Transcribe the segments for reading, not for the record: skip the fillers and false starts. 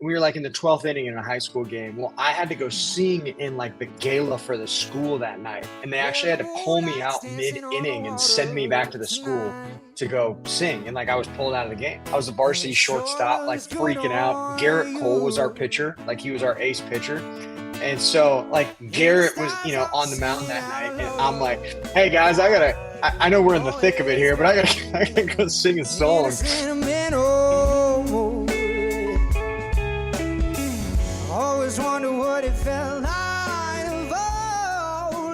we were like in the 12th inning in a high school game. Well, I had to go sing in like the gala for the school that night. And they actually had to pull me out mid-inning and send me back to the school to go sing. And like I was pulled out of the game. I was a varsity shortstop, like freaking out. Garrett Cole was our pitcher, like he was our ace pitcher. And so like Garrett was, on the mound that night. And I'm like, hey guys, I know we're in the thick of it here, but I gotta go sing a song.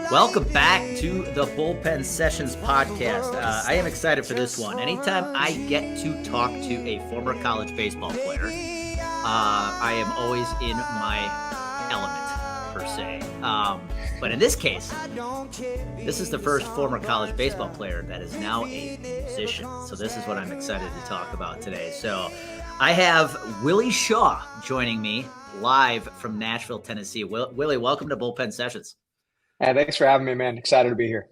Welcome back to the Bullpen Sessions podcast. I am excited for this one. Anytime I get to talk to a former college baseball player, I am always in my element, per se. But in this case, this is the first former college baseball player that is now a musician. So this is what I'm excited to talk about today. So I have Willie Shaw joining me live from Nashville, Tennessee. Willie, welcome to Bullpen Sessions. Hey, thanks for having me, man. Excited to be here.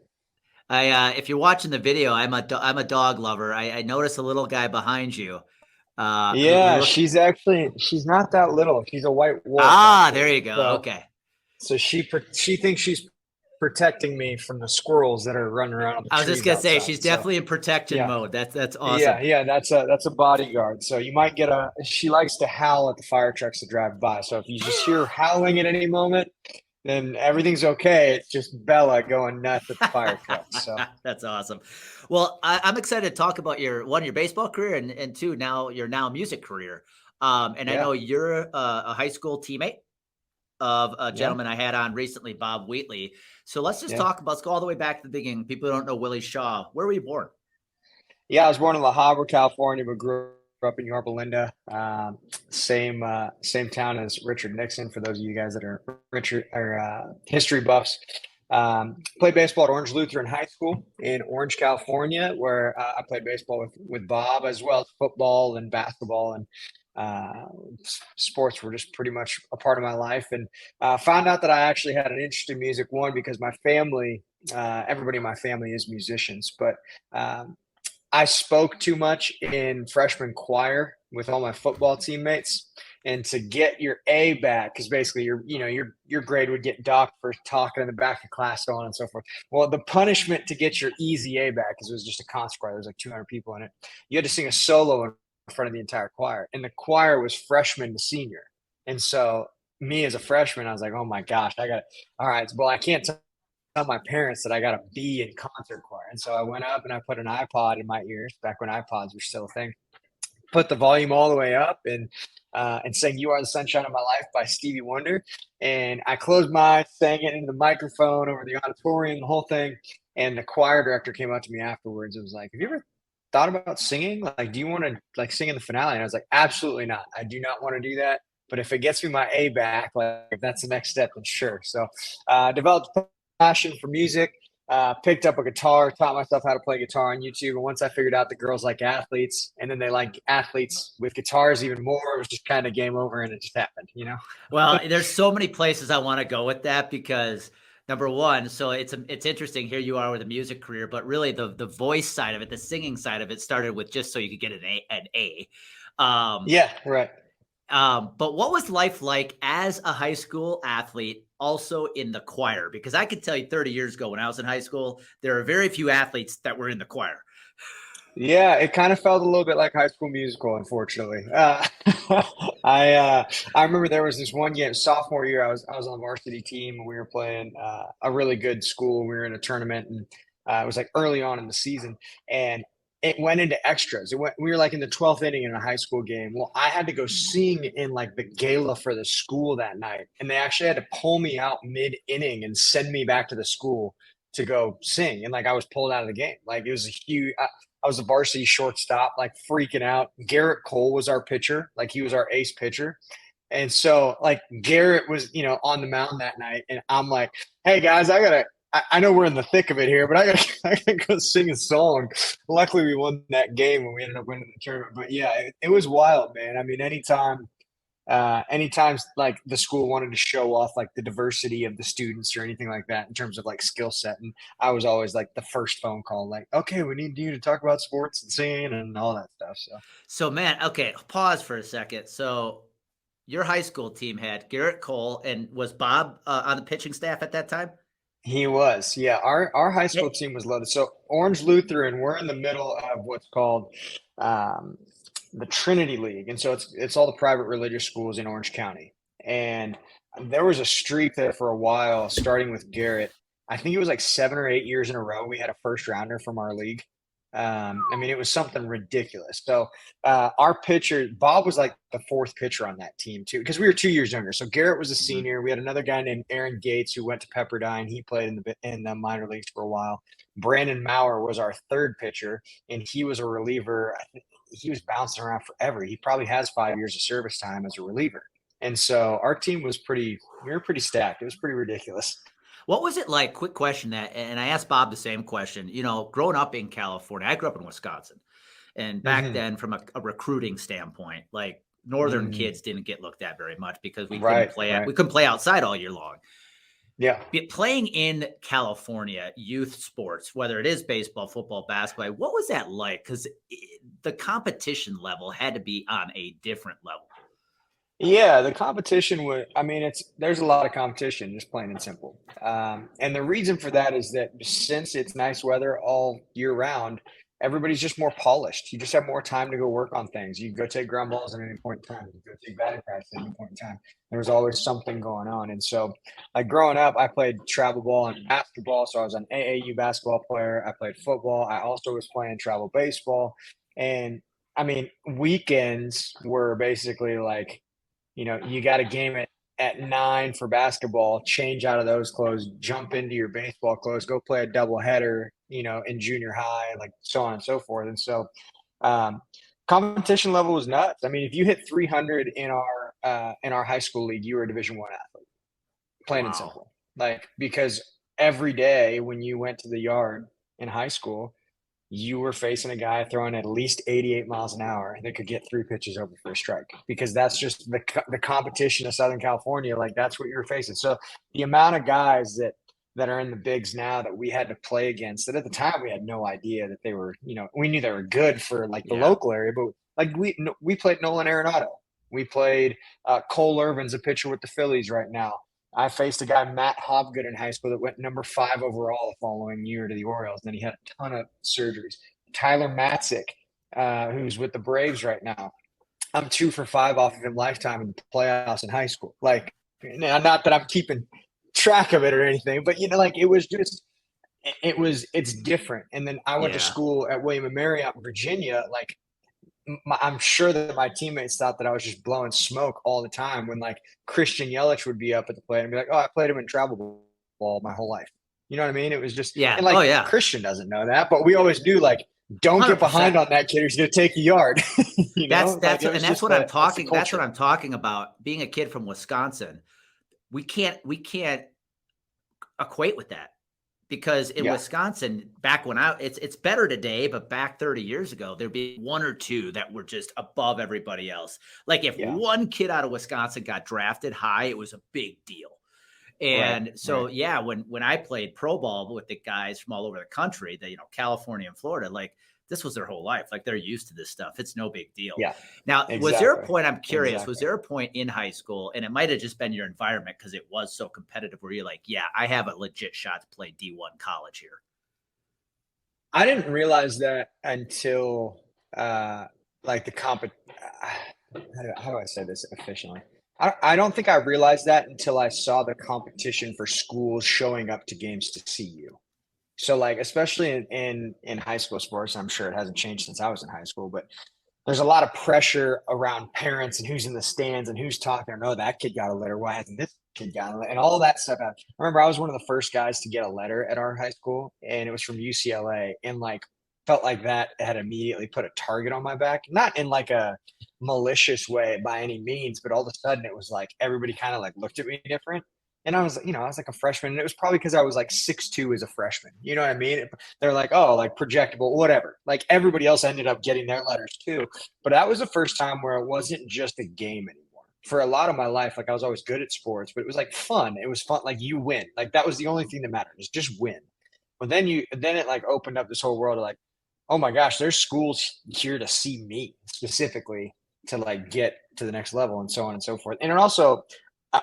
If you're watching the video, I'm a dog lover. I noticed a little guy behind you. She's not that little. She's a white wolf. There you go. Okay. So she thinks she's protecting me from the squirrels that are running around. I was just gonna say she's definitely in protection mode. That's awesome. Yeah. That's a bodyguard. So you might get she likes to howl at the fire trucks that drive by. So if you just hear her howling at any moment, then everything's okay. It's just Bella going nuts at the fire truck. So that's awesome. Well, I'm excited to talk about your baseball career and two, your music career. I know you're a high school teammate of a gentleman I had on recently, Bob Wheatley. So let's just let's go all the way back to the beginning. People don't know Willie Shaw. Where were you born? Yeah, I was born in La Habra, California, but grew up in Yorba Linda, same town as Richard Nixon. For those of you guys that are history buffs, played baseball at Orange Lutheran High School in Orange, California, where I played baseball with Bob, as well as football and basketball, and sports were just pretty much a part of my life. And found out that I actually had an interest in music. One, because my family, everybody in my family is musicians, but I spoke too much in freshman choir with all my football teammates, and to get your A back, because basically your grade would get docked for talking in the back of class, so on and so forth. Well, the punishment to get your easy A back, because it was just a concert choir, there was like 200 people in it, you had to sing a solo in front of the entire choir, and the choir was freshman to senior. And so me as a freshman, I was like, oh my gosh, all right, well, I can't tell my parents that I got a B in concert choir. And so I went up and I put an iPod in my ears, back when iPods were still a thing, put the volume all the way up, and sang "You Are the Sunshine of My Life" by Stevie Wonder. And I closed my eyes, sang it into the microphone over the auditorium, the whole thing. And the choir director came up to me afterwards and was like, have you ever thought about singing? Like, do you want to like sing in the finale? And I was like, absolutely not. I do not want to do that. But if it gets me my A back, like if that's the next step, then sure. So developed passion for music, picked up a guitar, taught myself how to play guitar on YouTube. And once I figured out that girls like athletes, and then they like athletes with guitars even more, it was just kind of game over, and it just happened, Well, there's so many places I want to go with that, because number one, so it's interesting. Here you are with a music career, but really the voice side of it, the singing side of it, started with just so you could get an A. Yeah, right. But what was life like as a high school athlete, also in the choir? Because I could tell you 30 years ago when I was in high school, there are very few athletes that were in the choir. Yeah, it kind of felt a little bit like High School Musical, unfortunately. I remember there was this one game, sophomore year, I was on the varsity team, and we were playing a really good school. We were in a tournament, and it was like early on in the season, and it went into extras. We were like in the 12th inning in a high school game. Well, I had to go sing in like the gala for the school that night, and they actually had to pull me out mid-inning and send me back to the school to go sing. And like I was pulled out of the game. Like it was a huge. I was a varsity shortstop, like freaking out. Garrett Cole was our pitcher, like he was our ace pitcher. And so like Garrett was, on the mound that night, and I'm like, hey guys, I know we're in the thick of it here, but I gotta go sing a song. Luckily we won that game and we ended up winning the tournament. But yeah, it was wild, man. I mean, anytime like the school wanted to show off like the diversity of the students or anything like that in terms of like skill set, and I was always like the first phone call, like, okay, we need you to talk about sports and singing and all that stuff. So man, okay, pause for a second. So your high school team had Garrett Cole, and was Bob on the pitching staff at that time? He was, yeah. Our high school It, team was loaded. So Orange Lutheran, we're in the middle of what's called um, the Trinity League, and so it's all the private religious schools in Orange County. And there was a streak there for a while, starting with Garrett. I think it was like 7 or 8 years in a row we had a first rounder from our league. I mean, it was something ridiculous. So our pitcher, Bob, was like the fourth pitcher on that team too, because we were 2 years younger. So Garrett was a Mhm. senior. We had another guy named Aaron Gates who went to Pepperdine. He played in the minor leagues for a while. Brandon Maurer was our third pitcher, and he was a reliever. I think he was bouncing around forever. He probably has 5 years of service time as a reliever. And so our team was we were pretty stacked. It was pretty ridiculous. What was it like? Quick question that, and I asked Bob the same question. Growing up in California, I grew up in Wisconsin, and back Hmm. then, from a recruiting standpoint, like northern Hmm. kids didn't get looked at very much because Right, right. we couldn't play outside all year long. Yeah. But playing in California, youth sports, whether it is baseball, football, basketball, what was that like? Because the competition level had to be on a different level. Yeah, the competition would, I mean, there's a lot of competition, just plain and simple. And the reason for that is that since it's nice weather all year round, everybody's just more polished. You just have more time to go work on things. You can go take ground balls at any point in time. You can go take batting practice at any point in time. There's always something going on. And so, like growing up, I played travel ball and basketball. So I was an AAU basketball player. I played football. I also was playing travel baseball. And I mean, weekends were basically like, you got a game at 9 for basketball, change out of those clothes, jump into your baseball clothes, go play a double header, in junior high, like so on and so forth. And so um, competition level was nuts. I mean, if you hit 300 in our high school league, you were a Division I athlete, plain and Wow. simple. Like because every day when you went to the yard in high school, you were facing a guy throwing at least 88 miles an hour that could get 3 pitches over for a strike because that's just the competition of Southern California. Like that's what you're facing. So the amount of guys that are in the bigs now that we had to play against that at the time we had no idea that they were, we knew they were good for like the Yeah. local area, but like we played Nolan Arenado. We played Cole Irvin's a pitcher with the Phillies right now. I faced a guy, Matt Hobgood, in high school that went number 5 overall the following year to the Orioles. And then he had a ton of surgeries. Tyler Matzik, who's with the Braves right now. I'm 2 for 5 off of him lifetime in the playoffs in high school. Like, not that I'm keeping track of it or anything, but like it was just, it's different. And then I went to Yeah. school at William and Mary out in Virginia. Like, I'm sure that my teammates thought that I was just blowing smoke all the time when like Christian Yelich would be up at the plate and be like, "Oh, I played him in travel ball my whole life." You know what I mean? It was just, Yeah. and Oh, like yeah. Christian doesn't know that, but we always do. Like, don't get behind 100%. on that kid who's going to take a yard. Like it was That's just what I'm that's the talking. That's what culture. I'm talking about. Being a kid from Wisconsin, we can't equate with that because in Yeah, Wisconsin, back when it's better today, but back 30 years ago, there'd be one or two that were just above everybody else. Like if yeah, one kid out of Wisconsin got drafted high, it was a big deal. right, And so, right. yeah, when I played pro ball with the guys from all over the country, California and Florida, like this was their whole life. Like they're used to this stuff. It's no big deal. Yeah, Now, was there a exactly, point, I'm curious, was exactly. there a point in high school, and it might have just been your environment because it was so competitive, where you're like, yeah, I have a legit shot to play D1 college here? I didn't realize that until like the comp. How do I say this efficiently? I don't think I realized that until I saw the competition for schools showing up to games to see you. So like especially in high school sports, I'm sure it hasn't changed since I was in high school, but there's a lot of pressure around parents and who's in the stands and who's talking. No, that kid got a letter. Why hasn't this kid gotten a letter? And all that stuff. I remember I was one of the first guys to get a letter at our high school, and it was from UCLA. And like felt like that had immediately put a target on my back, not in like a malicious way by any means, but all of a sudden it was like everybody kind of like looked at me different. And I was like a freshman, and it was probably because I was like 6'2" as a freshman. You know what I mean? They're like, oh, like projectable, whatever. Like everybody else ended up getting their letters too. But that was the first time where it wasn't just a game anymore. For a lot of my life, like I was always good at sports, but it was like fun. It was fun. Like you win. Like that was the only thing that mattered is just win. But then it like opened up this whole world of like, oh my gosh, there's schools here to see me specifically. to like get to the next level and so on and so forth. And it also,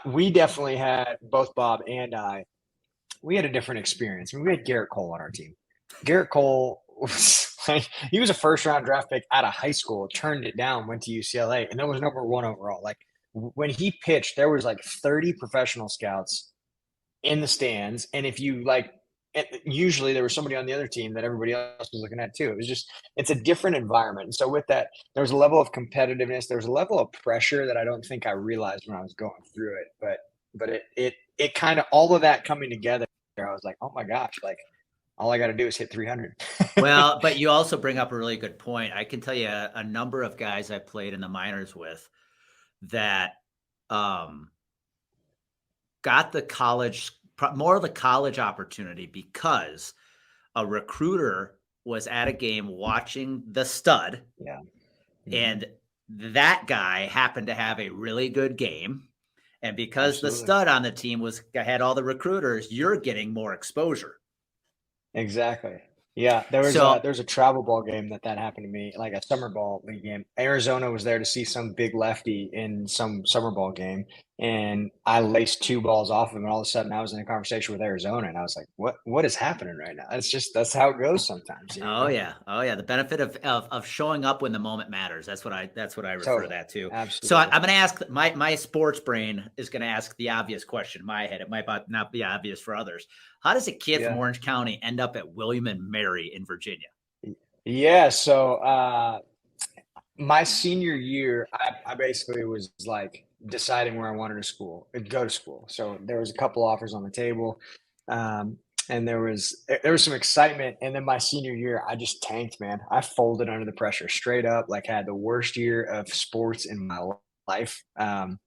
we definitely had, both Bob and I, we had a different experience. I mean, we had Garrett Cole on our team. Garrett Cole was like, he was a first round draft pick out of high school, turned it down, went to UCLA, and then was number 1 overall. Like when he pitched, there was like 30 professional scouts in the stands. And if you like, usually there was somebody on the other team that everybody else was looking at too. It was just, it's a different environment. And so with that, there was a level of competitiveness. There was a level of pressure that I don't think I realized when I was going through it, but it kind of, all of that coming together, I was like, oh my gosh, like all I got to do is hit 300. Well, but you also bring up a really good point. I can tell you a number of guys I played in the minors with that got the college, more of the college opportunity because a recruiter was at a game watching the stud. Yeah. Mm-hmm. And that guy happened to have a really good game. And because Absolutely. The stud on the team had all the recruiters, you're getting more exposure. Exactly. Yeah, there was a travel ball game that happened to me, like a summer ball league game. Arizona was there to see some big lefty in some summer ball game, and I laced 2 balls off him, and all of a sudden I was in a conversation with Arizona, and I was like, "What is happening right now?" That's how it goes sometimes. You know? Oh yeah. The benefit of showing up when the moment matters. That's what I refer to that to. Absolutely. So I'm going to ask my sports brain is going to ask the obvious question in my head. It might not be obvious for others. How does a kid from Orange County end up at William and Mary in Virginia? Yeah, so my senior year, I basically was like deciding where I wanted to go to school. So there was a couple offers on the table, and there was some excitement. And then my senior year, I just tanked, man. I folded under the pressure, straight up. Like had the worst year of sports in my life, and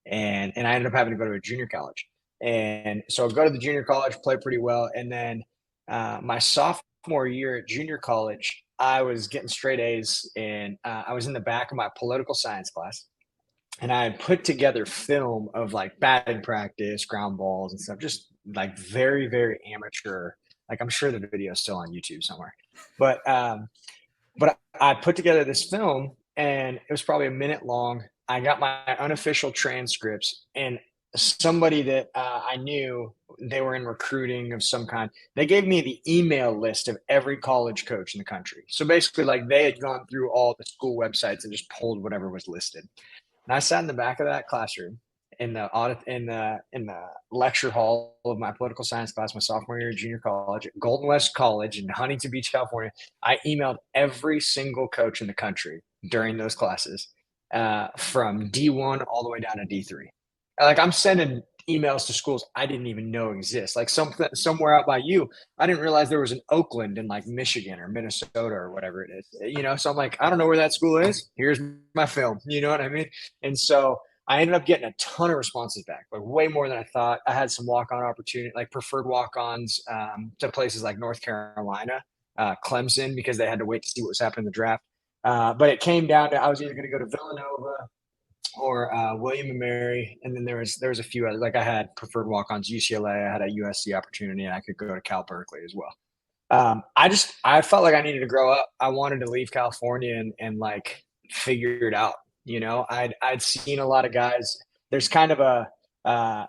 I ended up having to go to a junior college. And so I go to the junior college, play pretty well, and then my sophomore year at junior college, I was getting straight A's, and I was in the back of my political science class, and I had put together film of like batting practice, ground balls and stuff, just like very, very amateur. Like I'm sure the video is still on YouTube somewhere, but I put together this film, and it was probably a minute long. I got my unofficial transcripts, and somebody that I knew, they were in recruiting of some kind. They gave me the email list of every college coach in the country. So basically, like they had gone through all the school websites and just pulled whatever was listed. And I sat in the back of that classroom in the lecture hall of my political science class, my sophomore year at junior college at Golden West College in Huntington Beach, California. I emailed every single coach in the country during those classes, from D1 all the way down to D3. Like I'm sending emails to schools I didn't even know exist. Like somewhere out by you, I didn't realize there was an Oakland in like Michigan or Minnesota or whatever it is. You know, so I'm like, I don't know where that school is. Here's my film. You know what I mean? And so I ended up getting a ton of responses back, like way more than I thought. I had some walk-on opportunity, like preferred walk-ons to places like North Carolina, Clemson, because they had to wait to see what was happening in the draft. But it came down to I was either going to go to Villanova or William and Mary, and then there was a few others. Like I had preferred walk-ons UCLA, I had a USC opportunity, and I could go to Cal Berkeley as well. I felt like I needed to grow up. I wanted to leave California and like figure it out. You know, I'd seen a lot of guys. There's kind of a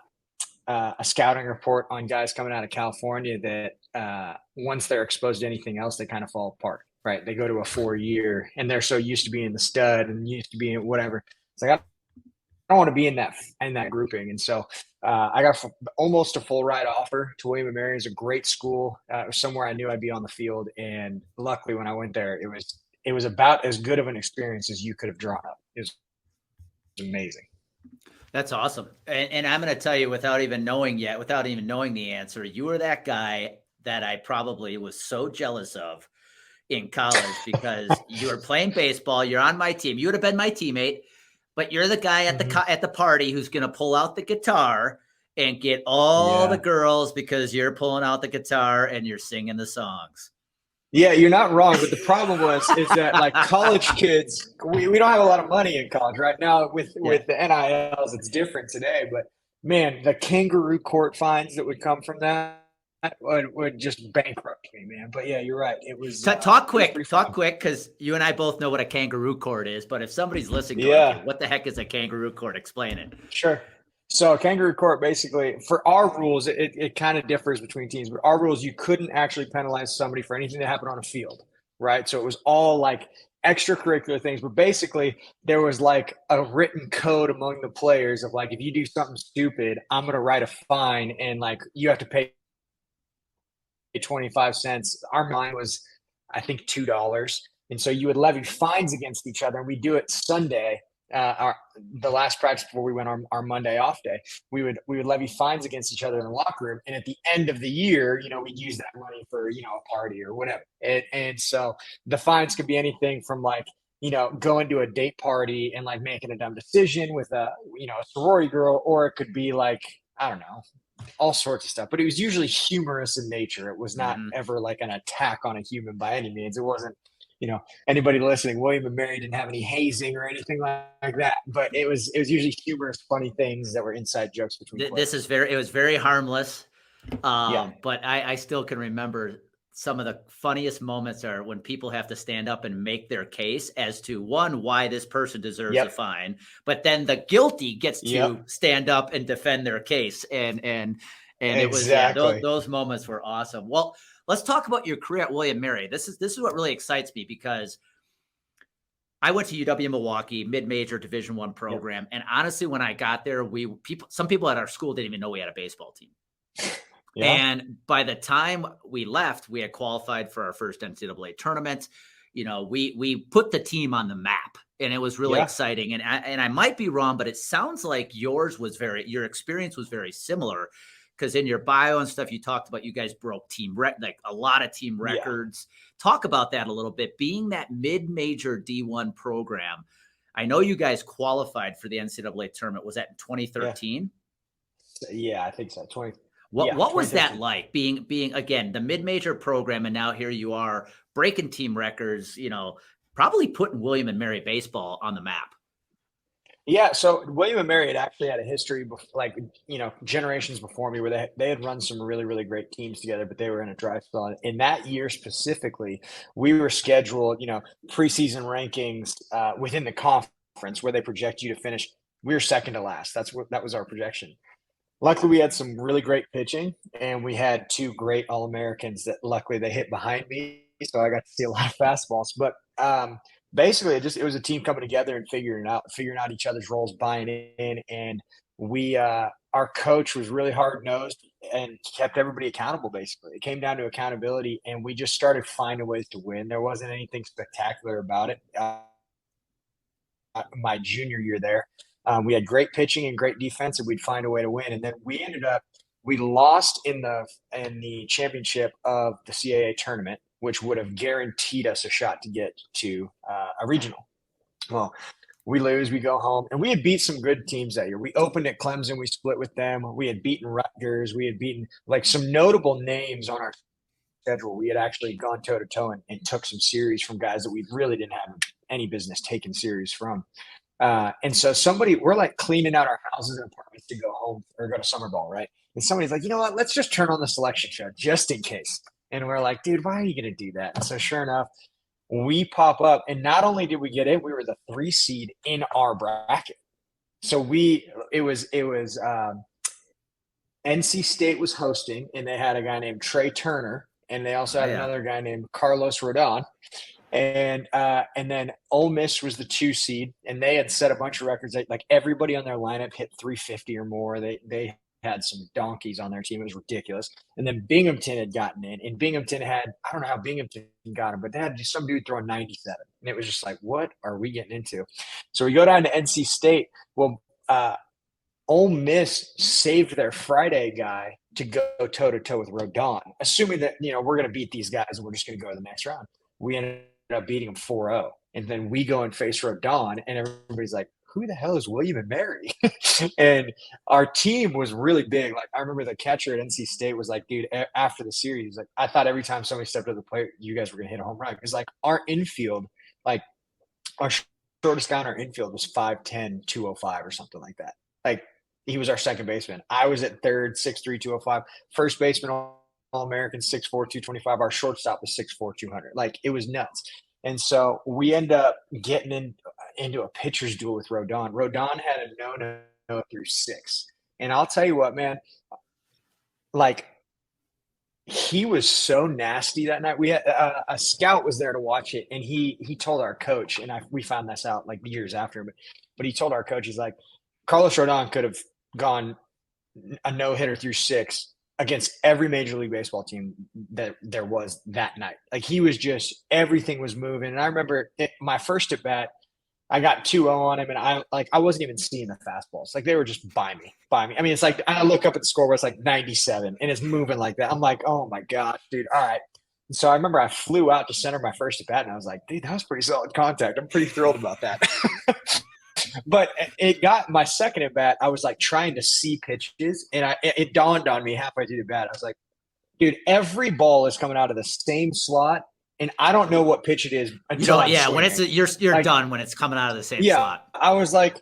scouting report on guys coming out of California that once they're exposed to anything else, they kind of fall apart. Right? They go to a 4-year, and they're so used to being the stud and used to being whatever. It's like I don't want to be in that grouping. And so I got almost a full ride offer to William & Mary. It's a great school. It was somewhere I knew I'd be on the field. And luckily when I went there, it was about as good of an experience as you could have drawn up. It was amazing. That's awesome. And I'm going to tell you, without even knowing the answer, you were that guy that I probably was so jealous of in college because you were playing baseball. You're on my team. You would have been my teammate. But you're the guy at the party who's going to pull out the guitar and get all the girls because you're pulling out the guitar and you're singing the songs. Yeah, you're not wrong. But the problem is that like college kids, we don't have a lot of money in college right now with the NILs. It's different today. But man, the kangaroo court fines that would come from that, that would just bankrupt me, man. But yeah, you're right. It was Talk quick, fun. because you and I both know what a kangaroo court is. But if somebody's listening to Yeah, what the heck is a kangaroo court? Explain it. sure. So kangaroo court, basically, for our rules, it kind of differs between teams, but our rules, you couldn't actually penalize somebody for anything that happened on a field, right? So it was all like extracurricular things, but basically there was like a written code among the players of like, if you do something stupid, I'm going to write a fine and like you have to pay 25 cents. Our line was, I think, $2. And so you would levy fines against each other. And we do it Sunday, the last practice before we went our Monday off day. We would levy fines against each other in the locker room. And at the end of the year, we'd use that money for, a party or whatever. And so the fines could be anything from like, going to a date party and like making a dumb decision with a sorority girl, or it could be like, I don't know, all sorts of stuff, but it was usually humorous in nature. It was not ever like an attack on a human by any means. It wasn't, anybody listening, William and Mary didn't have any hazing or anything like that, but it was usually humorous, funny things that were inside jokes between players. It was very harmless. Yeah. But I still can remember some of the funniest moments are when people have to stand up and make their case as to one, why this person deserves a fine, but then the guilty gets to stand up and defend their case. And it was, those moments were awesome. Well, let's talk about your career at William Mary. This is what really excites me, because I went to UW Milwaukee, mid-major Division I program. And honestly, when I got there, some people at our school didn't even know we had a baseball team. Yeah. And by the time we left, we had qualified for our first NCAA tournament. We put the team on the map, and it was really exciting. And I might be wrong, but it sounds like your experience was very similar, because in your bio and stuff, you talked about you guys broke a lot of team records. Talk about that a little bit. Being that mid-major D1 program, I know you guys qualified for the NCAA tournament. Was that in 2013? Yeah, I think so. What was that like, being again the mid-major program, and now here you are breaking team records, probably putting William and Mary baseball on the map? Yeah, so William and Mary had actually had a history, generations before me, where they had run some really, really great teams together, but they were in a dry spell. In that year specifically, we were scheduled, preseason rankings within the conference where they project you to finish. We were second to last. That was our projection. Luckily, we had some really great pitching, and we had two great All-Americans that luckily they hit behind me, so I got to see a lot of fastballs. But basically, it was a team coming together and figuring out each other's roles, buying in, and our coach was really hard-nosed and kept everybody accountable. Basically, it came down to accountability, and we just started finding ways to win. There wasn't anything spectacular about it. My junior year there, we had great pitching and great defense, and we'd find a way to win. And then we lost in the championship of the CAA tournament, which would have guaranteed us a shot to get to a regional. Well, we lose, we go home, and we had beat some good teams that year. We opened at Clemson, we split with them. We had beaten Rutgers. We had beaten like some notable names on our schedule. We had actually gone toe to toe and took some series from guys that we really didn't have any business taking series from. And so we're like cleaning out our houses and apartments to go home or go to summer ball, right? And somebody's like, you know what? Let's just turn on the selection show just in case. And we're like, dude, why are you going to do that? And so sure enough, we pop up, and not only did we get in, we were the 3 seed in our bracket. So it was NC State was hosting, and they had a guy named Trey Turner, and they also had another guy named Carlos Rodon. And then Ole Miss was the 2 seed, and they had set a bunch of records. Like everybody on their lineup hit 350 or more. They had some donkeys on their team. It was ridiculous. And then Binghamton had gotten in, and Binghamton had, I don't know how Binghamton got him, but they had some dude throwing 97. And it was just like, what are we getting into? So we go down to NC State. Well, Ole Miss saved their Friday guy to go toe-to-toe with Rodon, assuming that, we're going to beat these guys and we're just going to go to the next round. We ended up beating them 4-0. And then we go and face Rodon, and everybody's like, who the hell is William and Mary? And our team was really big. Like, I remember the catcher at NC State was like, dude, after the series, like, I thought every time somebody stepped to the plate, you guys were going to hit a home run. Because, like, our infield, like, our shortest guy in our infield was 5'10", 205 or something like that. Like, he was our second baseman. I was at third, 6'3", 205. First baseman All-American, 6'4", 225. Our shortstop was 6'4", 200. Like, it was nuts. And so we end up getting into a pitcher's duel with Rodon. Rodon had a no through 6. And I'll tell you what, man, like, he was so nasty that night. We had a scout was there to watch it, and he told our coach, and we found this out like years after, but he told our coach, he's like, Carlos Rodon could have gone a no-hitter through 6 against every Major League Baseball team that there was that night. Like, he was just, everything was moving. And I remember my first at bat, I got 2-0 on him, and I wasn't even seeing the fastballs. Like, they were just by me. I mean, it's like I look up at the score where it's like 97, and it's moving like that. I'm like, oh my gosh, dude. All right. And so I remember I flew out to center my first at bat, and I was like, dude, that was pretty solid contact. I'm pretty thrilled about that. But it got my second at bat. I was like trying to see pitches, and it dawned on me halfway through the bat. I was like, dude, every ball is coming out of the same slot, and I don't know what pitch it is until when it's you're like, done when it's coming out of the same slot. I was like,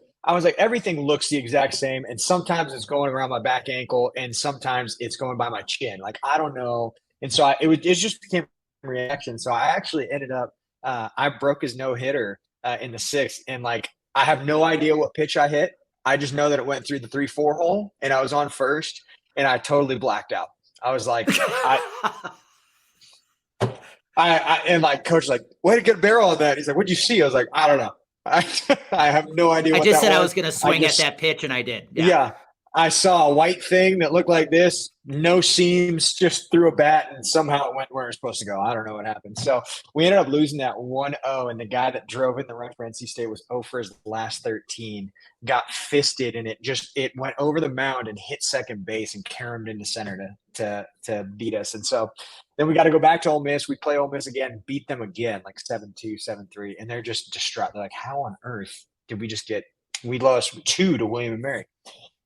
everything looks the exact same, and sometimes it's going around my back ankle, and sometimes it's going by my chin. Like, I don't know, and so it just became a reaction. So I actually ended up I broke his no hitter in the 6th, and like, I have no idea what pitch I hit. I just know that it went through the 3-4 hole, and I was on first, and I totally blacked out. I was like, and like, coach was like, way to get a barrel on that. He's like, what'd you see? I was like, I don't know. I have no idea what that was. I just said I was going to swing at that pitch, and I did. Yeah. I saw a white thing that looked like this, no seams, just threw a bat, and somehow it went where it was supposed to go. I don't know what happened. So we ended up losing that 1-0, and the guy that drove in the run for NC State was 0 for his last 13, got fisted, and it went over the mound and hit second base and caromed into center to beat us. And so then we got to go back to Ole Miss. We play Ole Miss again, beat them again, like 7-2, 7-3, and they're just distraught. They're like, how on earth did we lost 2 to William & Mary?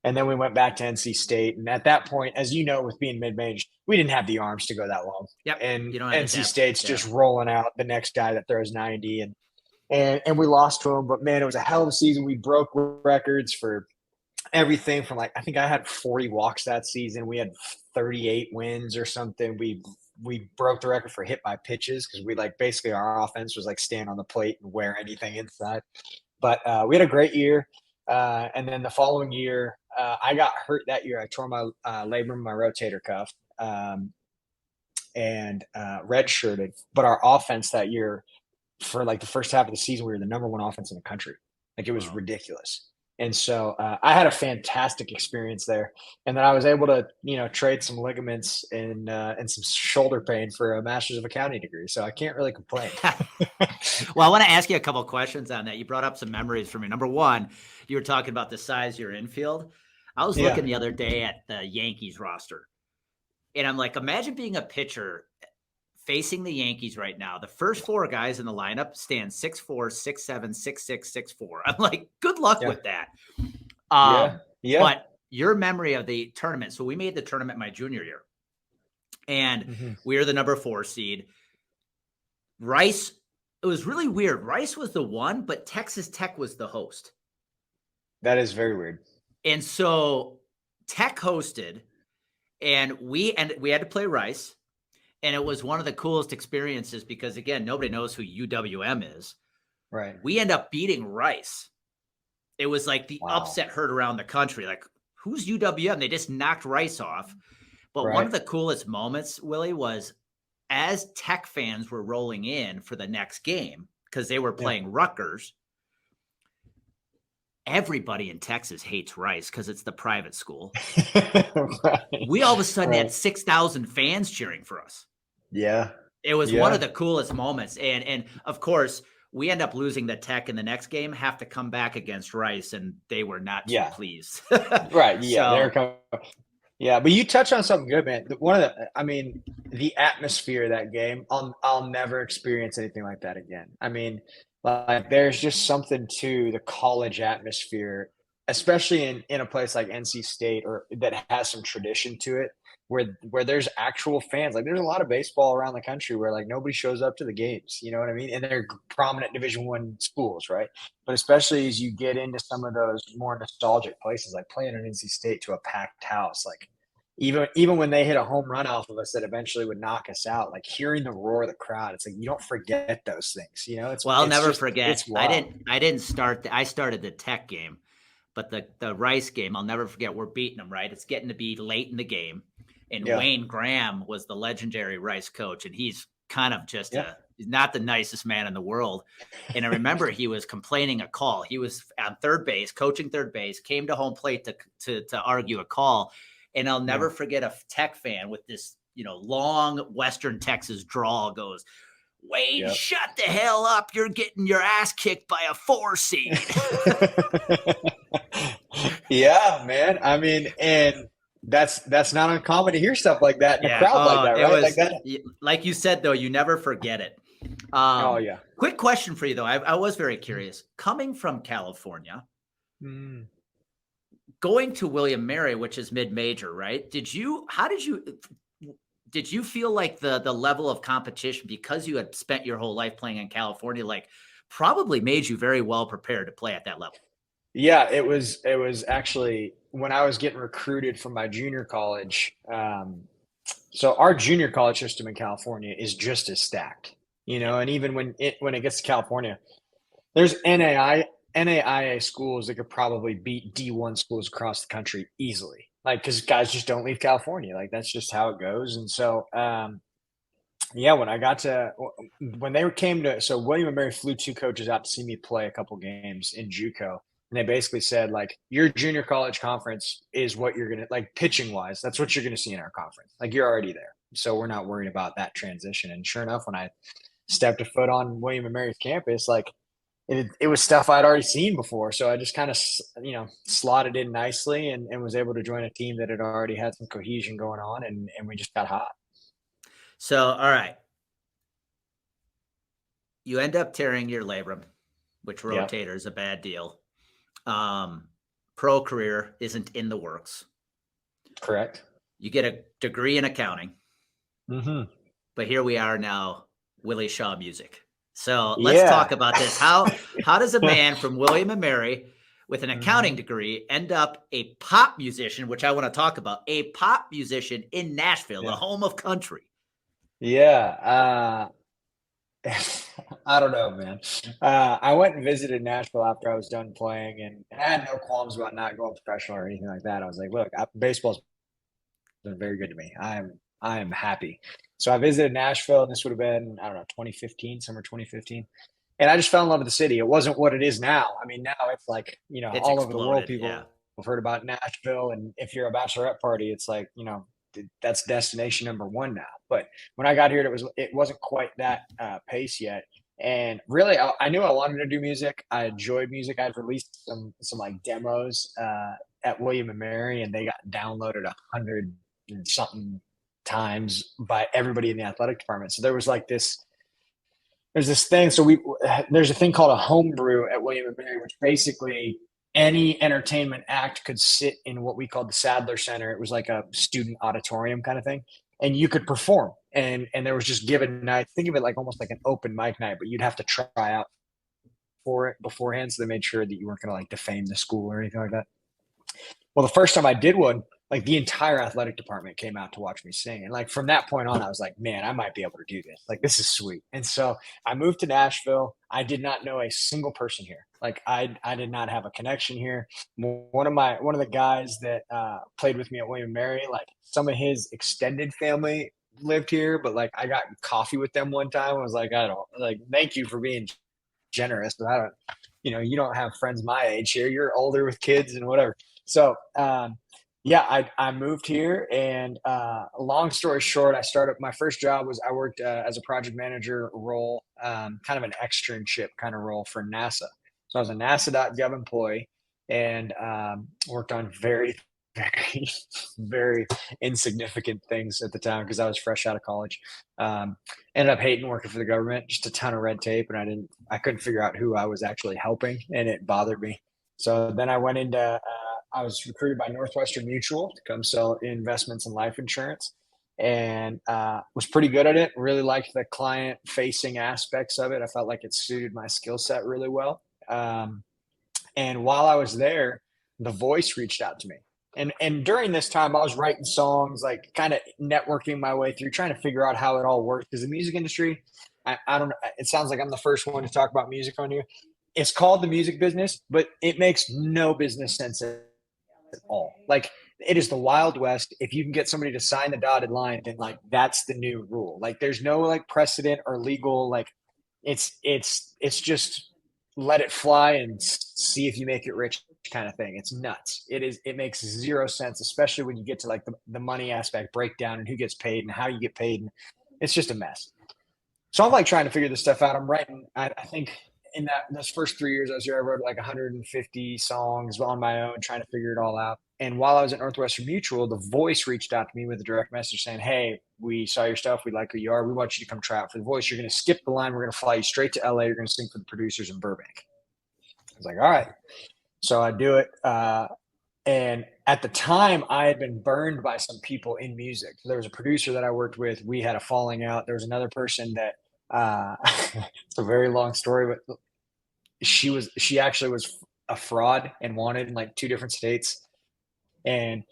And then we went back to NC State. And at that point, as you know, with being mid-major, we didn't have the arms to go that long. Yep. And NC State's just rolling out the next guy that throws 90. And we lost to him. But, man, it was a hell of a season. We broke records for everything from, like, I think I had 40 walks that season. We had 38 wins or something. We broke the record for hit by pitches because we, like, basically our offense was, like, stand on the plate and wear anything inside. But we had a great year. And then the following year, I got hurt that year. I tore my labrum, my rotator cuff, and redshirted. But our offense that year, for like the first half of the season, we were the number 1 offense in the country. Like, it was ridiculous. And so I had a fantastic experience there. And then I was able to, trade some ligaments and some shoulder pain for a Master's of Accounting degree. So I can't really complain. Well, I want to ask you a couple of questions on that. You brought up some memories for me. Number one, you were talking about the size of your infield. I was looking the other day at the Yankees roster, and I'm like, imagine being a pitcher facing the Yankees right now. The first 4 guys in the lineup stand 6'4", 6'7", 6'6", 6'4". I'm like, good luck with that. But your memory of the tournament. So we made the tournament my junior year, and we were the number 4 seed. Rice, it was really weird. Rice was the 1, but Texas Tech was the host. That is very weird. And so Tech hosted, and we had to play Rice. And it was one of the coolest experiences because, again, nobody knows who UWM is. Right. We end up beating Rice. It was like the upset heard around the country. Like, who's UWM? They just knocked Rice off. But one of the coolest moments, Willie, was as Tech fans were rolling in for the next game, because they were playing Rutgers, everybody in Texas hates Rice because it's the private school. We all of a sudden had 6,000 fans cheering for us. Yeah. It was one of the coolest moments. And of course, we end up losing the Tech in the next game, have to come back against Rice, and they were not too pleased. Right. Yeah. But you touched on something good, man. The atmosphere of that game, I'll never experience anything like that again. I mean, like, there's just something to the college atmosphere, especially in a place like NC State, or that has some tradition to it, where there's actual fans. Like, there's a lot of baseball around the country where, like, nobody shows up to the games, you know what I mean? And they're prominent Division I schools, right? But especially as you get into some of those more nostalgic places, like playing at NC State to a packed house, like, even when they hit a home run off of us that eventually would knock us out, like hearing the roar of the crowd, it's like you don't forget those things. Well, I'll never just forget. it's wild. I didn't start. I started the Tech game, but the Rice game, I'll never forget. We're beating them, right? It's getting to be late in the game, and Yeah. Wayne Graham was the legendary Rice coach, and he's kind of just Yeah. he's not the nicest man in the world. And I remember he was complaining a call. He was on third base, coaching third base, came to home plate to argue a call. And I'll never forget a Tech fan with this, long Western Texas drawl goes, Wade, shut the hell up. You're getting your ass kicked by a 4 seed. Yeah, man. I mean, and that's not uncommon to hear stuff like that in a crowd like that, right? Like that. Like you said, though, you never forget it. Oh, yeah. Quick question for you, though. I was very curious. Coming from California, going to William Mary, which is mid-major, right? Did you feel like the level of competition, because you had spent your whole life playing in California, like probably made you very well prepared to play at that level? Yeah, it was actually when I was getting recruited from my junior college. So our junior college system in California is just as stacked, and even when it gets to California, there's NAIA schools that could probably beat D1 schools across the country easily. Like, because guys just don't leave California. Like, that's just how it goes. And so, yeah, when they came to, so William and Mary flew 2 coaches out to see me play a couple games in JUCO. And they basically said, like, your junior college conference is what you're going to, like, pitching wise, that's what you're going to see in our conference. Like, you're already there. So we're not worried about that transition. And sure enough, when I stepped a foot on William and Mary's campus, like, it was stuff I'd already seen before. So I just kind of, slotted in nicely and was able to join a team that had already had some cohesion going on, and we just got hot. So, all right. You end up tearing your labrum, which rotator is a bad deal. Pro career isn't in the works. Correct. You get a degree in accounting. Mm-hmm. But here we are now, Willie Shaw music. So let's talk about this. How does a man from William and Mary with an accounting degree end up a pop musician, which I want to talk about, a pop musician in Nashville, the home of country? Yeah. I don't know, man. I went and visited Nashville after I was done playing, and I had no qualms about not going professional or anything like that. I was like, look, baseball's been very good to me. I am happy. So I visited Nashville, and this would have been, I don't know, 2015, summer 2015. And I just fell in love with the city. It wasn't what it is now. I mean, now it's like, It's all exploded, over the world, people have heard about Nashville. And if you're a bachelorette party, it's like, that's destination number 1 now. But when I got here, it wasn't quite that pace yet. And really, I knew I wanted to do music. I enjoyed music. I'd released some like demos at William and Mary, and they got downloaded 100 and something times by everybody in the athletic department. So there was like there's this thing. So there's a thing called a homebrew at William and Mary, which basically any entertainment act could sit in what we called the Sadler Center. It was like a student auditorium kind of thing, and you could perform. And there was just given night. Think of it like almost like an open mic night, but you'd have to try out for it beforehand. So they made sure that you weren't going to like defame the school or anything like that. Well, the first time I did one, like the entire athletic department came out to watch me sing. And like from that point on, I was like, man, I might be able to do this. Like, this is sweet. And so I moved to Nashville. I did not know a single person here. Like I did not have a connection here. One of the guys that played with me at William Mary, like some of his extended family lived here, but like I got coffee with them one time. I was like, thank you for being generous, but you don't have friends my age here. You're older with kids and whatever. So, I moved here, and long story short, my first job was I worked as a project manager role, kind of an externship kind of role for NASA. So I was a NASA.gov employee, and worked on very, very, very insignificant things at the time because I was fresh out of college. Ended up hating working for the government, just a ton of red tape, and I couldn't figure out who I was actually helping, and it bothered me. So then I went into I was recruited by Northwestern Mutual to come sell investments in life insurance, and was pretty good at it. Really liked the client facing aspects of it. I felt like it suited my skill set really well. And while I was there, The Voice reached out to me. And during this time, I was writing songs, like kind of networking my way through, trying to figure out how it all works. Because the music industry, I don't know. It sounds like I'm the first one to talk about music on here. It's called the music business, but it makes no business sense at all. Like it is the Wild West. If you can get somebody to sign the dotted line, then like that's the new rule. Like there's no like precedent or legal like it's just let it fly and see if you make it rich kind of thing. It's nuts. It makes zero sense, especially when you get to like the money aspect breakdown and who gets paid and how you get paid. And it's just a mess. So I'm like trying to figure this stuff out. I'm writing, I think in those first 3 years I was here, I wrote like 150 songs on my own, trying to figure it all out. And while I was at Northwestern Mutual, The Voice reached out to me with a direct message saying, "Hey, we saw your stuff. We like who you are. We want you to come try out for The Voice. You're going to skip the line. We're going to fly you straight to LA. You're going to sing for the producers in Burbank." I was like, all right. So I do it. And at the time, I had been burned by some people in music. So there was a producer that I worked with. We had a falling out. There was another person that it's a very long story, but she actually was a fraud and wanted in like 2 different states. And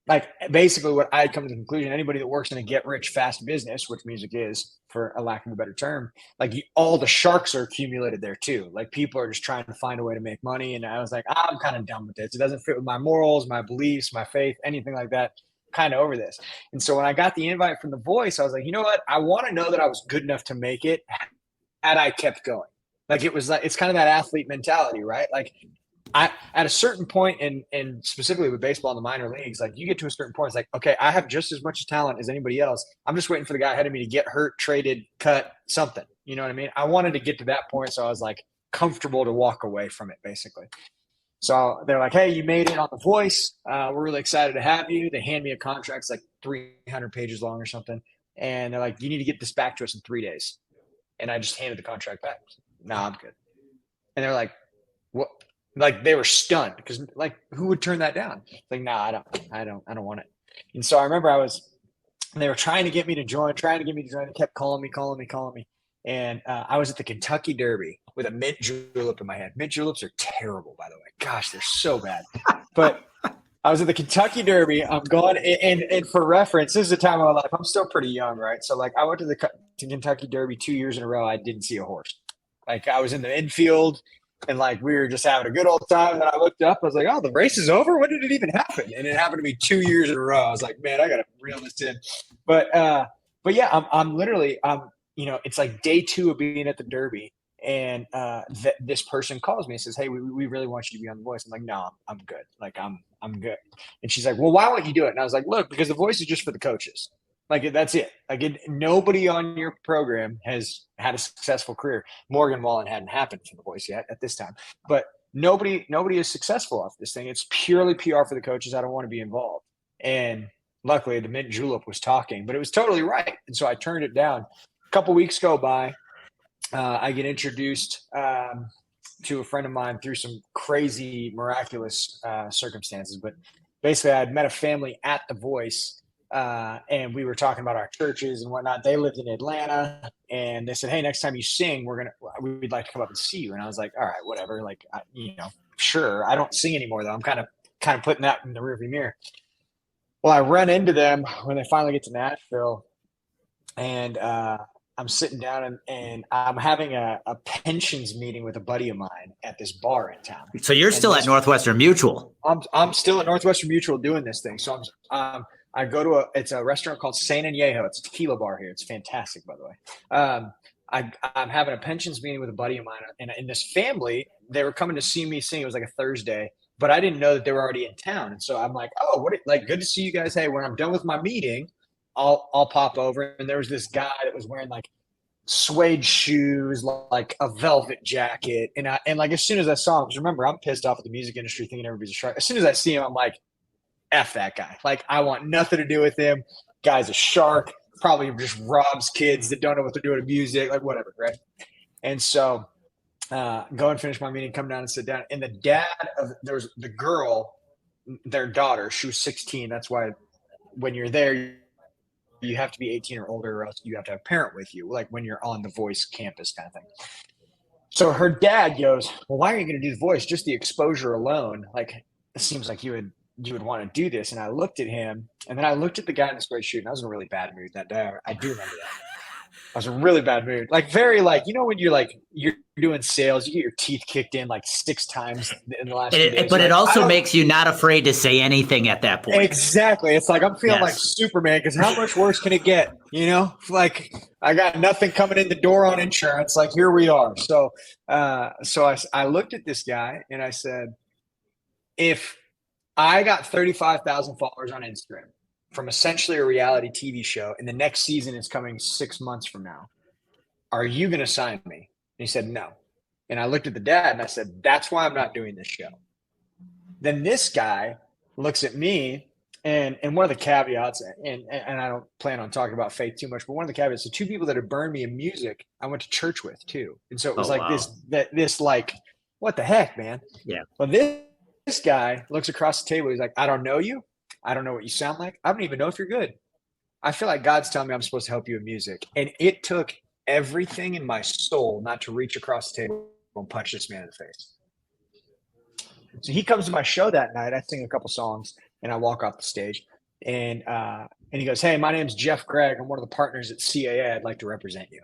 like basically what I had come to the conclusion, anybody that works in a get rich fast business, which music is for a lack of a better term, like all the sharks are accumulated there too. Like people are just trying to find a way to make money. And I was like, I'm kind of done with this. It doesn't fit with my morals, my beliefs, my faith, anything like that. Kind of over this. And so when I got the invite from The Voice, I was like, you know what? I want to know that I was good enough to make it had I kept going. Like it was like, it's kind of that athlete mentality, right? Like at a certain point, and specifically with baseball in the minor leagues, like you get to a certain point, it's like, okay, I have just as much talent as anybody else. I'm just waiting for the guy ahead of me to get hurt, traded, cut, something. You know what I mean? I wanted to get to that point, so I was like comfortable to walk away from it, basically. So they're like, "Hey, you made it on The Voice. We're really excited to have you." They hand me a contract, it's like 300 pages long or something, and they're like, "You need to get this back to us in 3 days." And I just handed the contract back. "No, I'm good." And they're like, "What?" Like they were stunned because like who would turn that down? Like, no, I don't want it. And so I remember they were trying to get me to join, They kept calling me. And I was at the Kentucky Derby with a mint julep in my hand. Mint juleps are terrible, by the way. Gosh, they're so bad. But I was at the Kentucky Derby. I'm going, and for reference, this is a time of my life. I'm still pretty young, right? So like I went to the Kentucky Derby 2 years in a row. I didn't see a horse. Like I was in the infield. And like we were just having a good old time. And I looked up, I was like, "Oh, the race is over? When did it even happen?" And it happened to me 2 years in a row. I was like, "Man, I gotta reel this in." But yeah, I'm literally it's like day 2 of being at the Derby, and this person calls me and says, "Hey, we really want you to be on The Voice." I'm like, "No, I'm good. Like I'm good." And she's like, "Well, why won't you do it?" And I was like, "Look, because The Voice is just for the coaches. Like that's it. Like nobody on your program has had a successful career. Morgan Wallen hadn't happened for The Voice yet at this time, but nobody is successful off this thing. It's purely PR for the coaches. I don't want to be involved." And luckily, the mint julep was talking, but it was totally right. And so I turned it down. A couple weeks go by. I get introduced to a friend of mine through some crazy, miraculous circumstances. But basically, I had met a family at The Voice. And we were talking about our churches and whatnot. They lived in Atlanta, and they said, "Hey, next time you sing, we'd like to come up and see you." And I was like, "All right, whatever. Like, sure." I don't sing anymore though. I'm kind of putting that in the rearview mirror. Well, I run into them when they finally get to Nashville, and I'm sitting down and I'm having a pensions meeting with a buddy of mine at this bar in town. So you're still at Northwestern Mutual. I'm still at Northwestern Mutual doing this thing. So I go to it's a restaurant called San Añejo. It's a tequila bar here. It's fantastic, by the way. I'm having a pensions meeting with a buddy of mine, and in this family, they were coming to see me sing. It was like a Thursday, but I didn't know that they were already in town. And so I'm like, "Oh, good to see you guys. Hey, when I'm done with my meeting, I'll pop over." And there was this guy that was wearing like suede shoes, like a velvet jacket, and like as soon as I saw him, because remember, I'm pissed off at the music industry, thinking everybody's a shark. As soon as I see him, I'm like, F that guy. Like, I want nothing to do with him. Guy's a shark. Probably just robs kids that don't know what they're doing to music, like whatever, right? And so go and finish my meeting, come down and sit down. And the dad there's the girl, their daughter, she was 16. That's why when you're there, you have to be 18 or older, or else you have to have a parent with you, like when you're on The Voice campus kind of thing. So her dad goes, "Well, why are you going to do The Voice? Just the exposure alone. Like, it seems like you would you would want to do this. And I looked at him, and then I looked at the guy in the spreadsheet, shoot, and I was in a really bad mood that day. I do remember that. I was in a really bad mood. Like very like, when you're doing sales, you get your teeth kicked in like 6 times in the last few days. But it also makes you not afraid to say anything at that point. Exactly. It's like I'm feeling like Superman, because how much worse can it get? Like I got nothing coming in the door on insurance. Like here we are. So I looked at this guy and I said, if I got 35,000 followers on Instagram from essentially a reality TV show, and the next season is coming 6 months from now, are you going to sign me? And he said, no. And I looked at the dad and I said, that's why I'm not doing this show. Then this guy looks at me, and one of the caveats, and I don't plan on talking about faith too much, but one of the caveats, the 2 people that had burned me in music, I went to church with too. And so it was this like, what the heck, man? Yeah. Well, this guy looks across the table. He's like, I don't know you. I don't know what you sound like. I don't even know if you're good. I feel like God's telling me I'm supposed to help you in music. And it took everything in my soul not to reach across the table and punch this man in the face. So he comes to my show that night. I sing a couple songs and I walk off the stage, and he goes, hey, my name's Jeff Gregg. I'm one of the partners at CAA. I'd like to represent you.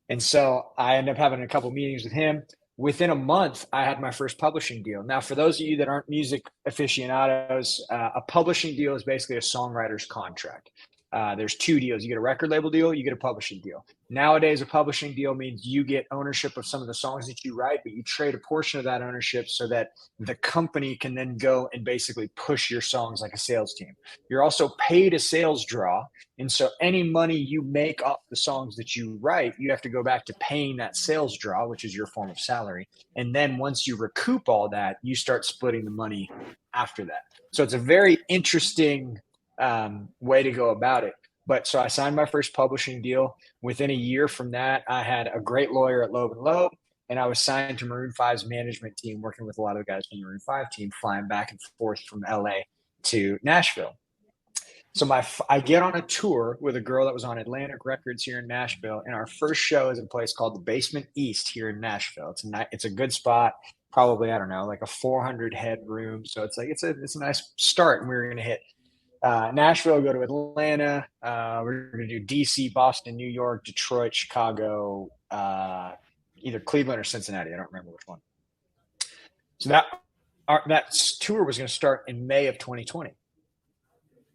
And so I ended up having a couple meetings with him. Within a month, I had my first publishing deal. Now, for those of you that aren't music aficionados, a publishing deal is basically a songwriter's contract. There's 2 deals. You get a record label deal, you get a publishing deal. Nowadays, a publishing deal means you get ownership of some of the songs that you write, but you trade a portion of that ownership so that the company can then go and basically push your songs like a sales team. You're also paid a sales draw. And so any money you make off the songs that you write, you have to go back to paying that sales draw, which is your form of salary. And then once you recoup all that, you start splitting the money after that. So it's a very interesting way to go about it. But so I signed my first publishing deal. Within a year from that, I had a great lawyer at Loeb & Loeb, and I was signed to Maroon 5's management team, working with a lot of the guys from the Maroon 5 team, flying back and forth from LA to Nashville. So I get on a tour with a girl that was on Atlantic Records here in Nashville, and our first show is in a place called the Basement East here in Nashville. It's a good spot, probably, I don't know, like a 400 head room. So it's a nice start, and we were going to hit Nashville, go to Atlanta. We're going to do DC, Boston, New York, Detroit, Chicago, either Cleveland or Cincinnati. I don't remember which one. So that tour was going to start in May of 2020.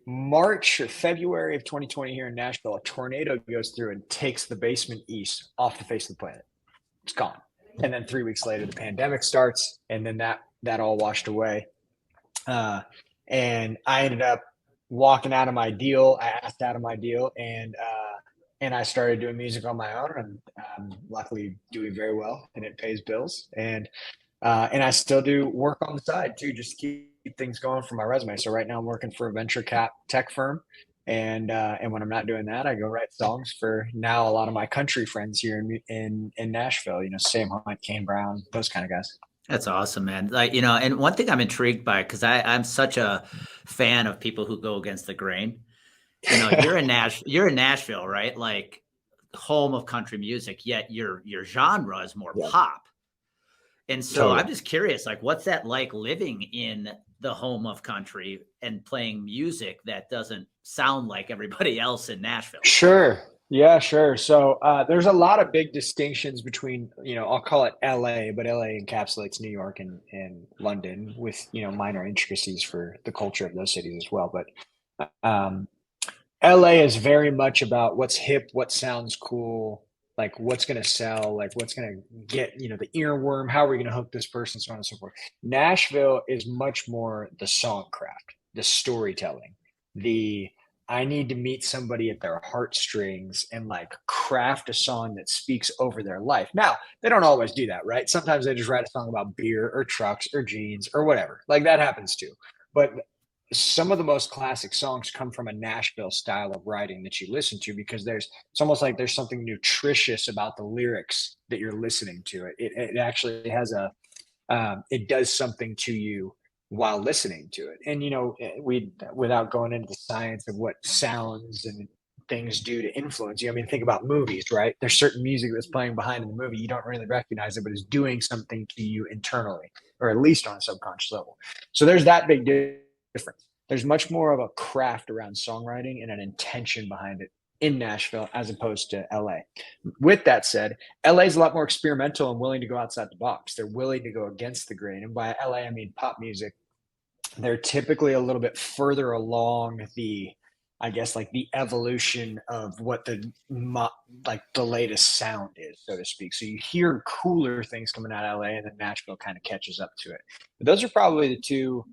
March or February of 2020 here in Nashville, a tornado goes through and takes the Basement East off the face of the planet. It's gone. And then 3 weeks later, the pandemic starts, and then that all washed away. And I ended up walking out of my deal. I asked out of my deal, and I started doing music on my own, and I'm luckily doing very well, and it pays bills. And I still do work on the side too, just to keep things going for my resume. So right now I'm working for a venture cap tech firm, and when I'm not doing that, I go write songs for now a lot of my country friends here in Nashville. Sam Hunt, Kane Brown, those kind of guys. That's awesome, man. Like, and one thing I'm intrigued by, because I'm such a fan of people who go against the grain. You're in Nashville, right? Like, home of country music, yet your genre is more pop. And so totally. I'm just curious, like, what's that like living in the home of country and playing music that doesn't sound like everybody else in Nashville? Sure. Yeah, sure. So there's a lot of big distinctions between, I'll call it LA, but LA encapsulates New York and London with, minor intricacies for the culture of those cities as well. But LA is very much about what's hip, what sounds cool, like what's going to sell, like what's going to get, the earworm, how are we going to hook this person, so on and so forth. Nashville is much more the songcraft, the storytelling, I need to meet somebody at their heartstrings and like craft a song that speaks over their life. Now, they don't always do that, right? Sometimes they just write a song about beer or trucks or jeans or whatever. Like that happens too. But some of the most classic songs come from a Nashville style of writing that you listen to, because it's almost like there's something nutritious about the lyrics that you're listening to. It actually has it does something to you while listening to it. And, without going into the science of what sounds and things do to influence you. I mean, think about movies, right? There's certain music that's playing behind in the movie. You don't really recognize it, but it's doing something to you internally, or at least on a subconscious level. So there's that big difference. There's much more of a craft around songwriting and an intention behind it in Nashville as opposed to LA. With that said, LA is a lot more experimental and willing to go outside the box. They're willing to go against the grain. And by LA, I mean pop music. They're typically a little bit further along the, I guess, like the evolution of what the latest sound is, so to speak. So you hear cooler things coming out of LA, and then Nashville kind of catches up to it. But those are probably the two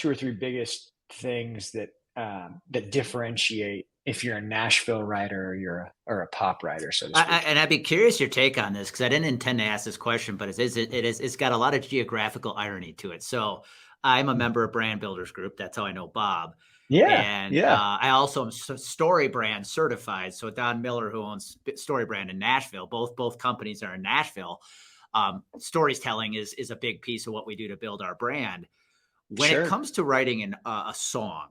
or three biggest things that that differentiate if you're a Nashville writer or a pop writer, so to speak. And I'd be curious your take on this, because I didn't intend to ask this question, but it's got a lot of geographical irony to it. So I'm a member of Brand Builders Group. That's how I know Bob. I also am Story Brand certified. So Don Miller, who owns Story Brand in Nashville, both companies are in Nashville. Storytelling is a big piece of what we do to build our brand. When it comes to writing a song,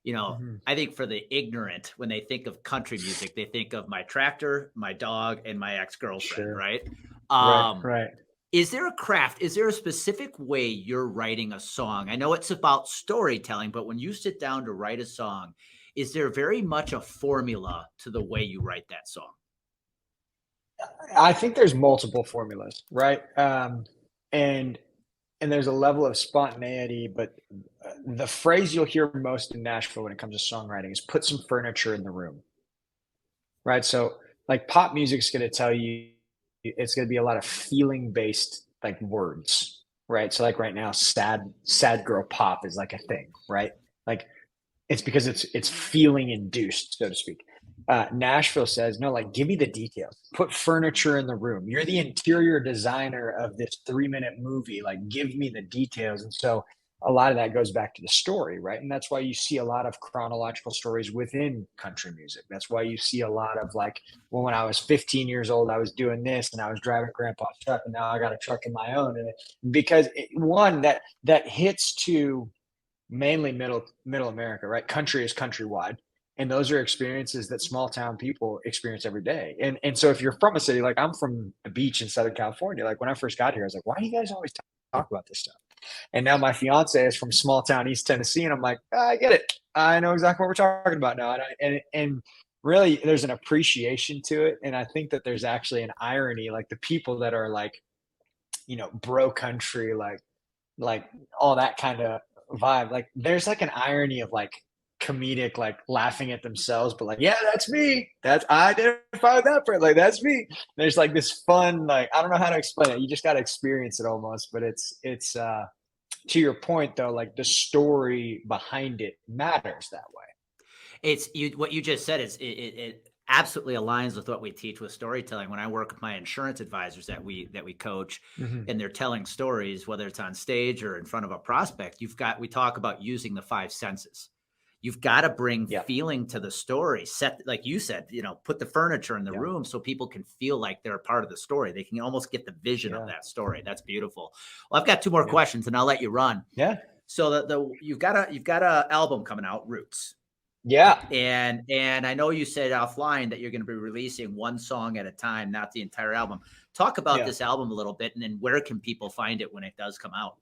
I think for the ignorant, when they think of country music, they think of my tractor, my dog, and my ex-girlfriend, right? Right. Is there a craft? Is there a specific way you're writing a song? I know it's about storytelling, but when you sit down to write a song, is there very much a formula to the way you write that song? I think there's multiple formulas, right? And there's a level of spontaneity, but the phrase you'll hear most in Nashville when it comes to songwriting is put some furniture in the room, right? So like pop music's going to tell you, it's going to be a lot of feeling based like words, right? So like right now, sad girl pop is like a thing, right? Like it's because it's feeling induced, so to speak. Nashville says, no, like give me the details, put furniture in the room. You're the interior designer of this 3-minute movie. Like give me the details. And so a lot of that goes back to the story, right? And that's why you see a lot of chronological stories within country music. That's why you see a lot of like, well, when I was 15 years old, I was doing this and I was driving grandpa's truck, and now I got a truck of my own. And because that hits to mainly middle America, right? Country is countrywide. And those are experiences that small town people experience every day. And so if you're from a city, like I'm from the beach in Southern California, like when I first got here, I was like, why do you guys always talk about this stuff? And now my fiance is from small town East Tennessee, and I'm like, I get it. I know exactly what we're talking about now. And really, there's an appreciation to it. And I think that there's actually an irony, like the people that are like, bro country, like all that kind of vibe. Like there's like an irony of like comedic, like laughing at themselves, but like, yeah, that's me. I identify with that part. Like that's me. There's like this fun, like I don't know how to explain it. You just got to experience it almost. But it's to your point though, like the story behind it matters that way. It's what you just said is it absolutely aligns with what we teach with storytelling. When I work with my insurance advisors that we coach, and they're telling stories, whether it's on stage or in front of a prospect, we talk about using the 5 senses. You've got to bring feeling to the story. Set, like you said, put the furniture in the room so people can feel like they're a part of the story. They can almost get the vision of that story. That's beautiful. Well, I've got 2 more questions, and I'll let you run. Yeah. So you've got a album coming out, Roots. Yeah. And I know you said offline that you're going to be releasing 1 song at a time, not the entire album. Talk about this album a little bit, and then where can people find it when it does come out?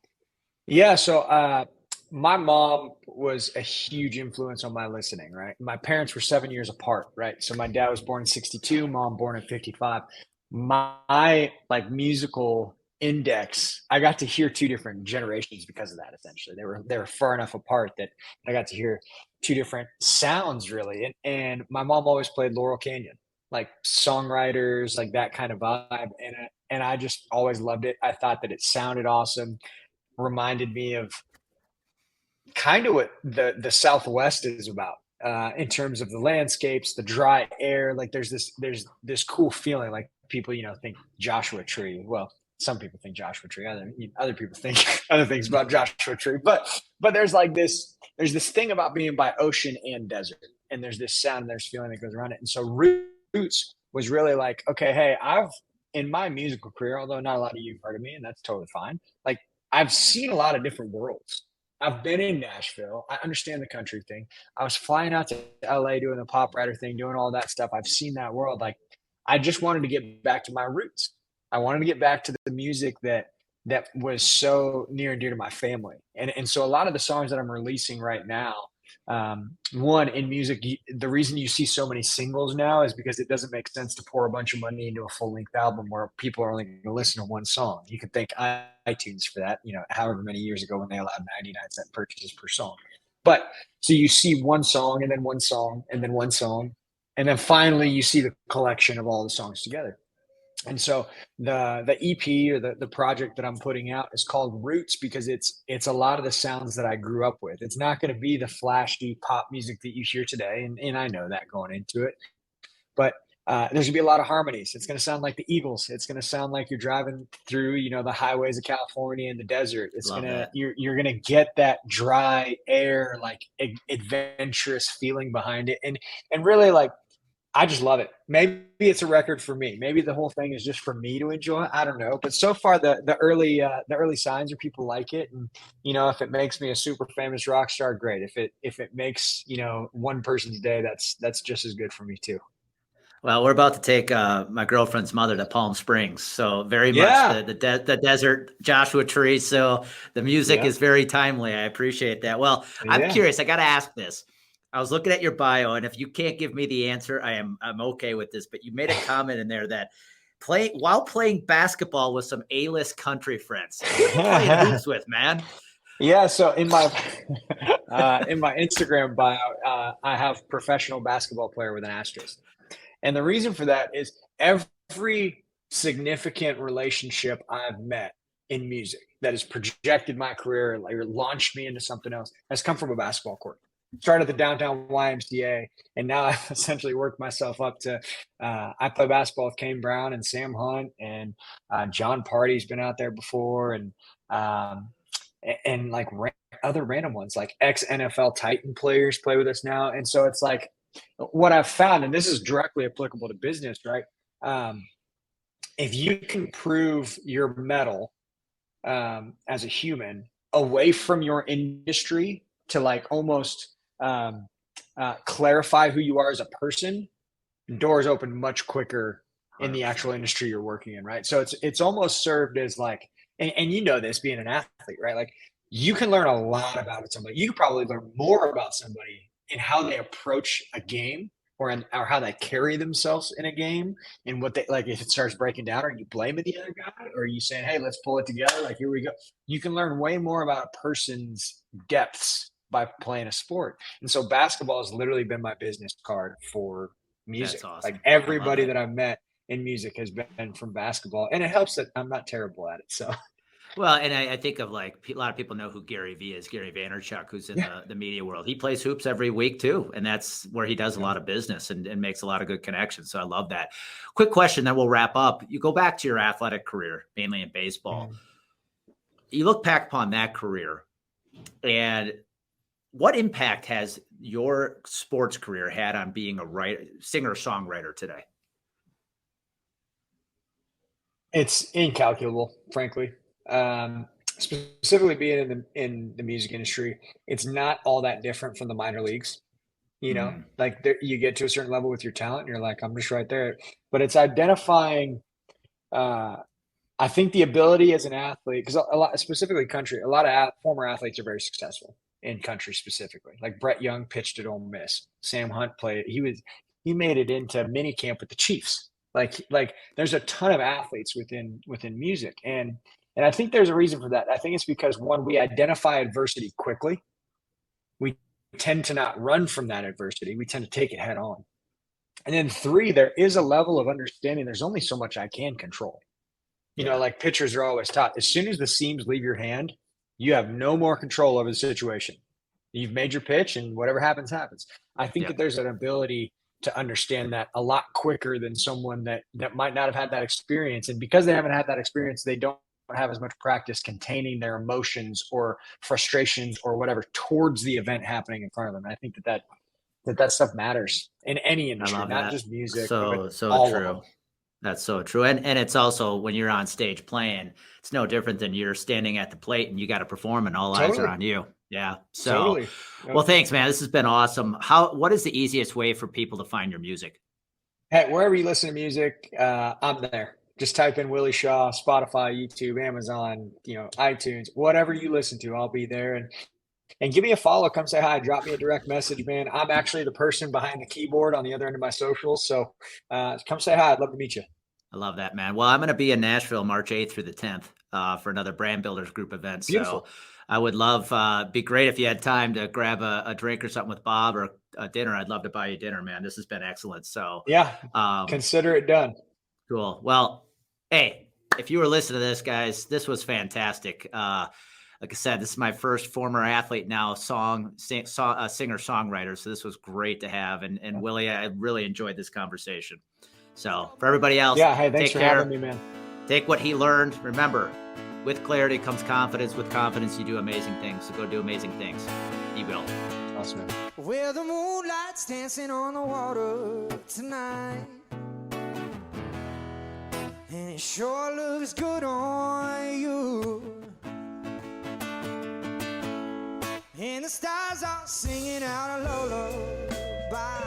Yeah. So, my mom was a huge influence on my listening, right? My parents were 7 years apart, right? So my dad was born in 62, mom born in 55. My like musical index, I got to hear 2 different generations because of that. Essentially, they were far enough apart that I got to hear 2 different sounds really. And my mom always played Laurel Canyon, like songwriters, like that kind of vibe. And I just always loved it. I thought that it sounded awesome. Reminded me of kind of what the Southwest is about in terms of the landscapes, the dry air. Like there's this cool feeling. Like people, think Joshua Tree. Well, some people think Joshua Tree. Other people think other things about Joshua Tree. But there's there's this thing about being by ocean and desert, and there's this sound, and there's feeling that goes around it. And so Roots was really like, okay, hey, in my musical career, although not a lot of you have heard of me, and that's totally fine. Like I've seen a lot of different worlds. I've been in Nashville. I understand the country thing. I was flying out to LA doing the pop writer thing, doing all that stuff. I've seen that world. Like, I just wanted to get back to my roots. I wanted to get back to the music that was so near and dear to my family. And so a lot of the songs that I'm releasing right now, one in music, the reason you see so many singles now is because it doesn't make sense to pour a bunch of money into a full length album where people are only going to listen to one song. You can thank iTunes for that, however many years ago when they allowed 99-cent purchases per song. But so you see one song and then one song and then one song. And then finally you see the collection of all the songs together. And so the EP or the project that I'm putting out is called Roots because it's a lot of the sounds that I grew up with. It's not going to be the flashy pop music that you hear today, and I know that going into it. But there's going to be a lot of harmonies. It's going to sound like the Eagles. It's going to sound like you're driving through, the highways of California and the desert. It's you're going to get that dry air, like adventurous feeling behind it, and really like. I just love it. Maybe it's a record for me. Maybe the whole thing is just for me to enjoy. I don't know. But so far, the early signs are people like it, and if it makes me a super famous rock star, great. If it makes one person's day, that's just as good for me too. Well, we're about to take my girlfriend's mother to Palm Springs, so very much the desert Joshua Tree. So the music is very timely. I appreciate that. Well, I'm curious. I got to ask this. I was looking at your bio, and if you can't give me the answer, I'm okay with this. But you made a comment in there that while playing basketball with some A-list country friends. Who are you playing hoops with, man? Yeah, so in my Instagram bio, I have professional basketball player with an asterisk, and the reason for that is every significant relationship I've met in music that has projected my career or launched me into something else has come from a basketball court. Started at the downtown YMCA, and now I've essentially worked myself up to I play basketball with Kane Brown and Sam Hunt, and John Party's been out there before, and like other random ones like ex-NFL Titan players play with us now. And so it's like what I've found, and this is directly applicable to business, right? If you can prove your mettle as a human away from your industry to like almost clarify who you are as a person, doors open much quicker in the actual industry you're working in, right? So it's almost served as like, and this being an athlete, right? Like you can learn a lot about somebody. You can probably learn more about somebody in how they approach a game or how they carry themselves in a game and what they like. If it starts breaking down, are you blaming the other guy or are you saying, hey, let's pull it together? Like, here we go. You can learn way more about a person's depths by playing a sport. And so basketball has literally been my business card for music. Awesome. Like everybody that I've met in music has been from basketball, and it helps that I'm not terrible at it. So, well, and I think of like a lot of people know who Gary V is, Gary Vaynerchuk, who's in the media world. He plays hoops every week too, and that's where he does a lot of business and makes a lot of good connections. So I love that. Quick question, then we'll wrap up. You go back to your athletic career, mainly in baseball. You look back upon that career, and what impact has your sports career had on being a singer-songwriter today? It's incalculable, frankly. Specifically being in the music industry, it's not all that different from the minor leagues. Like you get to a certain level with your talent and you're like, I'm just right there. But it's identifying, I think the ability as an athlete, because a lot, specifically country, a lot of former athletes are very successful in country specifically. Like Brett Young pitched at Ole Miss. Sam Hunt played. He made it into mini camp with the Chiefs. Like there's a ton of athletes within music. And I think there's a reason for that. I think it's because one, we identify adversity quickly. We tend to not run from that adversity. We tend to take it head on. And then three, there is a level of understanding. There's only so much I can control. Like pitchers are always taught, as soon as the seams leave your hand, you have no more control over the situation. You've made your pitch and whatever happens, happens. I think that there's an ability to understand that a lot quicker than someone that might not have had that experience. And because they haven't had that experience, they don't have as much practice containing their emotions or frustrations or whatever towards the event happening in front of them. And I think that stuff matters in any industry, not just music. So true. That's so true. And it's also when you're on stage playing, it's no different than you're standing at the plate and you got to perform and all eyes are on you. Yeah. So, Totally. well, thanks, man. This has been awesome. What is the easiest way for people to find your music? Hey, wherever you listen to music, I'm there. Just type in Willie Shaw, Spotify, YouTube, Amazon, iTunes, whatever you listen to, I'll be there. And give me a follow. Come say hi. Drop me a direct message, man. I'm actually the person behind the keyboard on the other end of my socials. So come say hi. I'd love to meet you. I love that, man. Well, I'm going to be in Nashville March 8th through the 10th for another Brand Builders Group event. Beautiful. So I would love, be great if you had time to grab a drink or something with Bob or a dinner. I'd love to buy you dinner, man. This has been excellent. So yeah, consider it done. Cool. Well, hey, if you were listening to this, guys, this was fantastic. Like I said, this is my first former athlete, now singer-songwriter. So this was great to have. And Willie, I really enjoyed this conversation. So for everybody else, yeah, hey, thanks for having me, man. Take what he learned. Remember, with clarity comes confidence. With confidence, you do amazing things. So go do amazing things. He will. Awesome, man. Where the moonlight's dancing on the water tonight, and it sure looks good on you. And the stars are singing out a lullaby.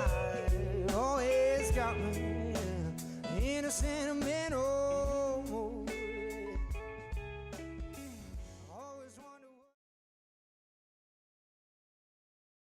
Always got me innocent.